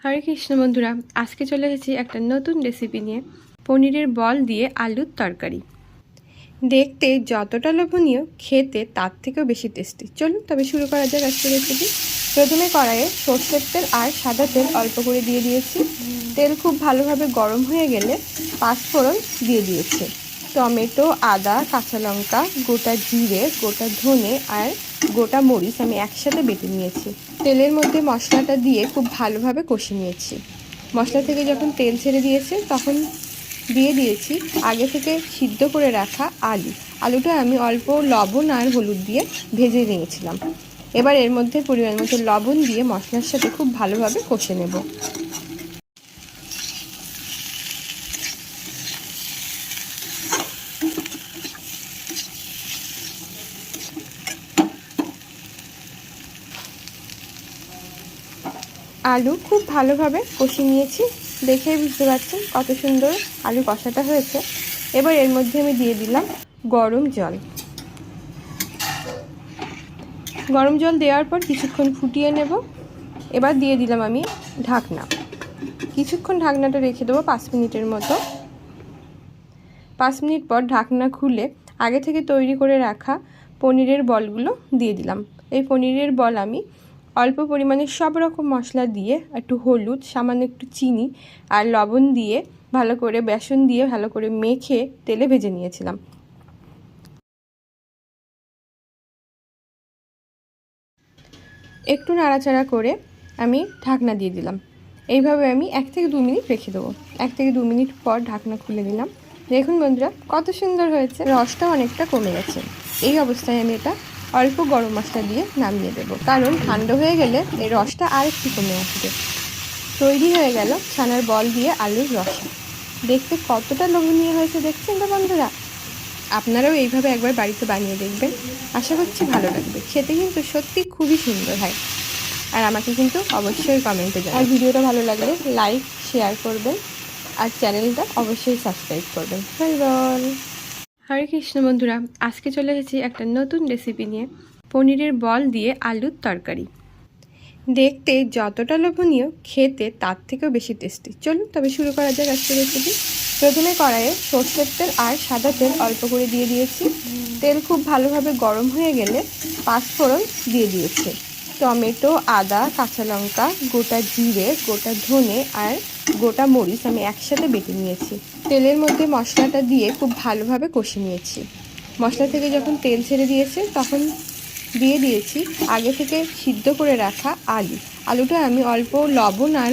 হরে কৃষ্ণ বন্ধুরা, আজকে চলে এসেছি একটা নতুন রেসিপি নিয়ে। পনিরের বল দিয়ে আলুর তরকারি। দেখতে যতটা লোভনীয়, খেতে তার থেকেও বেশি টেস্টি। চলুন তবে শুরু করা যাক আজকের রেসিপি। প্রথমে কড়াইয়ে সর্ষের তেল আর সাদা তেল অল্প করে দিয়ে দিয়েছি। তেল খুব ভালোভাবে গরম হয়ে গেলে পাঁচফোড়ন দিয়ে দিয়েছি। টমেটো, আদা, কাঁচা লঙ্কা, গোটা জিরে, গোটা ধনে আর গোটা মরিচ আমি একসাথে বেটে নিয়েছি। তেলের মধ্যে মশলাটা দিয়ে খুব ভালোভাবে কষে নিয়েছি। মশলা থেকে যখন তেল ছেড়ে দিয়েছে তখন দিয়ে দিয়েছি আগে থেকে সিদ্ধ করে রাখা আলুটা আমি অল্প লবণ আর হলুদ দিয়ে ভেজে নিয়েছিলাম। এবার এর মধ্যে পরিমাণ মতো লবণ দিয়ে মশলার সাথে খুব ভালোভাবে কষে নেব। আলু খুব ভালোভাবে কষিয়ে নিয়েছি, দেখেই বুঝতে পারছেন কত সুন্দর আলু কষাটা হয়েছে। এবার এর মধ্যে আমি দিয়ে দিলাম গরম জল। গরম জল দেওয়ার পর কিছুক্ষণ ফুটিয়ে নেব। এবার দিয়ে দিলাম আমি ঢাকনা। কিছুক্ষণ ঢাকনাটা রেখে দেবো 5 মিনিটের মতো। 5 মিনিট পর ঢাকনা খুলে আগে থেকে তৈরি করে রাখা পনিরের বলগুলো দিয়ে দিলাম। এই পনিরের বল আমি অল্প পরিমাণে সব রকম মশলা দিয়ে, একটু হলুদ, সামান্য একটু চিনি আর লবণ দিয়ে ভালো করে, বেসন দিয়ে ভালো করে মেখে তেলে ভেজে নিয়েছিলাম। একটু নাড়াচাড়া করে আমি ঢাকনা দিয়ে দিলাম। এইভাবে আমি 1 থেকে 2 মিনিট রেখে দেবো। 1 থেকে 2 মিনিট পর ঢাকনা খুলে দিলাম। দেখুন বন্ধুরা কত সুন্দর হয়েছে, রসটা অনেকটা কমে গেছে। এই অবস্থায় আমি এটা অল্প গরম মশলা দিয়ে নামিয়ে দেবো, কারণ ঠান্ডা হয়ে গেলে এই রসটা আর একটু কমে আসবে। তৈরি হয়ে গেল ছানার বল দিয়ে আলুর রসা। দেখতে কতটা লোভনীয় হয়েছে দেখছেন তো বন্ধুরা। আপনারাও এইভাবে একবার বাড়িতে বানিয়ে দেখবেন, আশা করছি ভালো লাগবে। খেতে কিন্তু সত্যি খুবই সুন্দর হয়। আর আমাকে কিন্তু অবশ্যই কমেন্টে জানাবেন। আর ভিডিওটা ভালো লাগলে লাইক, শেয়ার করবেন আর চ্যানেলটা অবশ্যই সাবস্ক্রাইব করবেন। হরি বল। হরে কৃষ্ণ বন্ধুরা, আজকে চলে এসেছি একটা নতুন রেসিপি নিয়ে। পনিরের বল দিয়ে আলুর তরকারি। দেখতে যতটা লোভনীয়, খেতে তার থেকেও বেশি টেস্টি। চলুন তবে শুরু করা যাক আজকের রেসিপি। প্রথমে কড়াইয়ে সর্ষের তেল আর সাদা তেল অল্প করে দিয়ে দিয়েছি। তেল খুব ভালোভাবে গরম হয়ে গেলে পাঁচফোড়ন দিয়ে দিয়েছি। টমেটো, আদা, কাঁচা লঙ্কা, গোটা জিরে, গোটা ধনে আর গোটা মরিচ আমি একসাথে বেটে নিয়েছি। তেলের মধ্যে মশলাটা দিয়ে খুব ভালোভাবে কষে নিয়েছি। মশলা থেকে যখন তেল ছেড়ে দিয়েছে তখন দিয়ে দিয়েছি আগে থেকে সিদ্ধ করে রাখা আলুটা আমি অল্প লবণ আর